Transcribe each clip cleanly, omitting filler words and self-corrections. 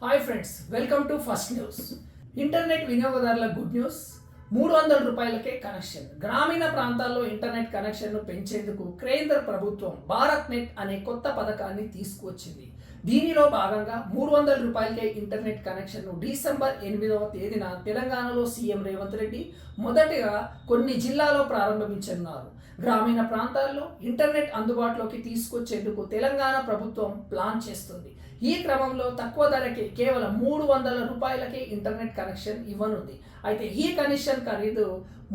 Hi friends, welcome to first news. Internet వినియోగదారుల good news. 300 రూపాయలకే connection. గ్రామీణ ప్రాంతాల్లో ఇంటర్నెట్ కనెక్షన్ను పెంచేందుకు కేంద్ర ప్రభుత్వం భారత్ నెట్ అనే కొత్త పథకాన్ని తీసుకువచ్చింది. దీనిలో భాగంగా 300 రూపాయలకే ఇంటర్నెట్ కనెక్షన్ను డిసెంబర్ 8వ తేదీన తెలంగాణలో సీఎం రేవంత్ రెడ్డి మొదటగా కొన్ని జిల్లాల్లో ప్రారంభించనున్నారు. గ్రామీణ ప్రాంతాల్లో ఇంటర్నెట్ అందుబాటులోకి తీసుకొచ్చేందుకు తెలంగాణ ప్రభుత్వం ప్లాన్ చేస్తుంది. ఈ క్రమంలో తక్కువ ధరకే కేవలం 300 రూపాయలకే ఇంటర్నెట్ కనెక్షన్ ఇవ్వనుంది. అయితే ఈ కనెక్షన్ ఖరీదు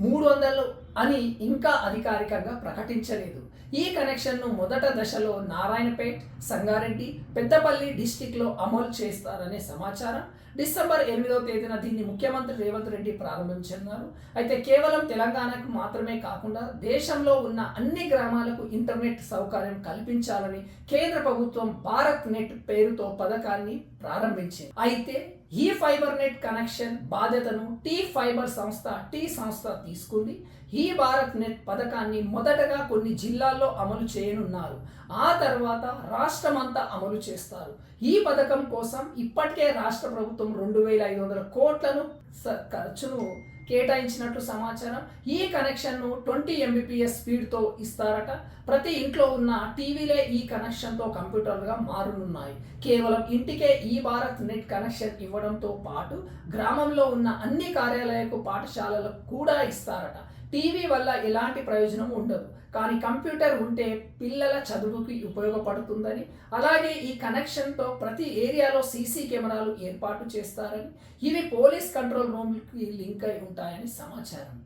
300 అని ఇంకా అధికారికంగా ప్రకటించలేదు. ఈ కనెక్షన్ను మొదట దశలో నారాయణపేట్, సంగారెడ్డి, పెద్దపల్లి డిస్టిక్లో అమలు చేస్తారనే సమాచారం. డిసెంబర్ 8వ తేదీన దీన్ని ముఖ్యమంత్రి రేవంత్ రెడ్డి ప్రారంభించనున్నారు. అయితే కేవలం తెలంగాణకు మాత్రమే కాకుండా దేశంలో ఉన్న అన్ని గ్రామాలకు ఇంటర్నెట్ సౌకర్యం కల్పించాలని కేంద్ర ప్రభుత్వం భారత్ నెట్ పేరుతో పథకాన్ని ప్రారంభించింది. అయితే ఈ ఫైబర్ నెట్ కనెక్షన్ బాధ్యతను టీ సంస్థ తీసుకుంది. ఈ భారత్ నెట్ పథకాన్ని మొదటగా కొన్ని జిల్లాల్లో అమలు చేయనున్నారు. ఆ తర్వాత రాష్ట్రమంతా అమలు చేస్తారు. ఈ పథకం కోసం ఇప్పటికే రాష్ట్ర ప్రభుత్వం 2500 కోట్లను ఖర్చును కేటాయించినట్లు సమాచారం. ఈ కనెక్షన్ను 20 Mbps స్పీడ్తో ఇస్తారట. ప్రతి ఇంట్లో ఉన్న టీవీలే ఈ కనెక్షన్తో కంప్యూటర్లుగా మారనున్నాయి. కేవలం ఇంటికే ఈ భారత్ నెట్ కనెక్షన్ ఇవ్వడంతో పాటు గ్రామంలో ఉన్న అన్ని కార్యాలయాలకు, పాఠశాలలకు కూడా ఇస్తారట. టీవీ వల్ల ఎలాంటి ప్రయోజనం ఉండదు, కానీ కంప్యూటర్ ఉంటే పిల్లల చదువుకి ఉపయోగపడుతుందని, అలాగే ఈ కనెక్షన్తో ప్రతి ఏరియాలో సీసీ కెమెరాలు ఏర్పాటు చేస్తారని, ఇవి పోలీస్ కంట్రోల్ రూమ్కి లింక్ అయి ఉంటాయని సమాచారం.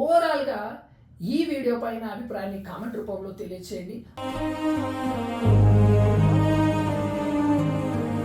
ఓవరాల్గా ఈ వీడియో పైన అభిప్రాయాన్ని కామెంట్ రూపంలో తెలియచేయండి.